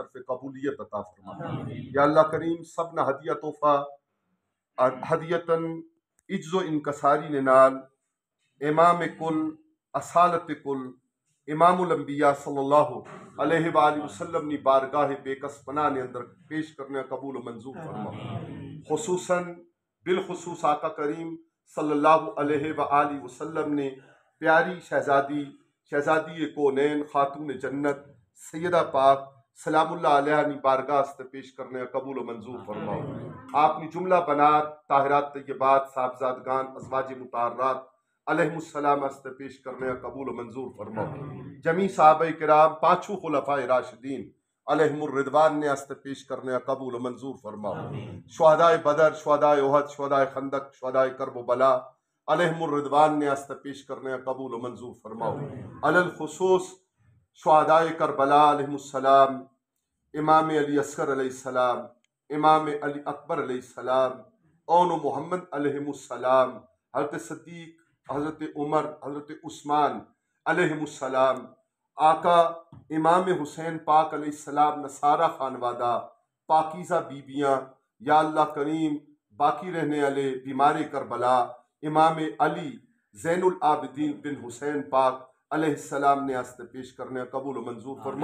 شرف قبولیت عطا فرما۔ یا اللہ کریم سب نہ ہدیہ تحفہ ہدیتاً عجز و انکساری نے نال امام کل اصالت کل امام الانبیاء صلی اللہ علیہ وآلہ وسلم نی بارگاہ بے کس پناہ نے اندر پیش کرنے قبول و منظور فرما۔ خصوصاً بالخصوص آقا کریم صلی اللہ علیہ وآلہ وسلم نے پیاری شہزادی کونین خاتون جنت سیدہ پاک سلام اللہ علیہ نی بارگاہ است پیش کرنے قبول و منظور فرماؤ۔ آپ نے جملہ بنات طاہرات طیبات صاحبزادگان ازواج مطہرات علیہم السلام است پیش کرنے قبول و منظور فرماؤ۔ جمی صحابہ کرام پانچوں خلفائے راشدین علیہم الرضوان نے است پیش کرنے قبول و منظور فرماؤ۔ شہدائے بدر، شہدائے احد، شہدائے خندق، شہدائے کرب و بلا علیہم الرضوان نے است پیش کرنے قبول و منظور فرماؤ۔ علی الخصوص شہدائے کربلا علیہم السلام، امام علی اصغر علیہ السلام، امام علی اکبر علیہ السلام، اون محمد علیہم السلام، حضرت صدیق، حضرت عمر، حضرت عثمان علیہم السلام، آقا امام حسین پاک علیہ السلام، نصارہ خانوادہ، پاکیزہ بیبیاں، یا اللہ کریم باقی رہنے والے بیمار کربلا امام علی زین العابدین بن حسین پاک علیہ السلام نے است پیش کرنے قبول و منظور فرما۔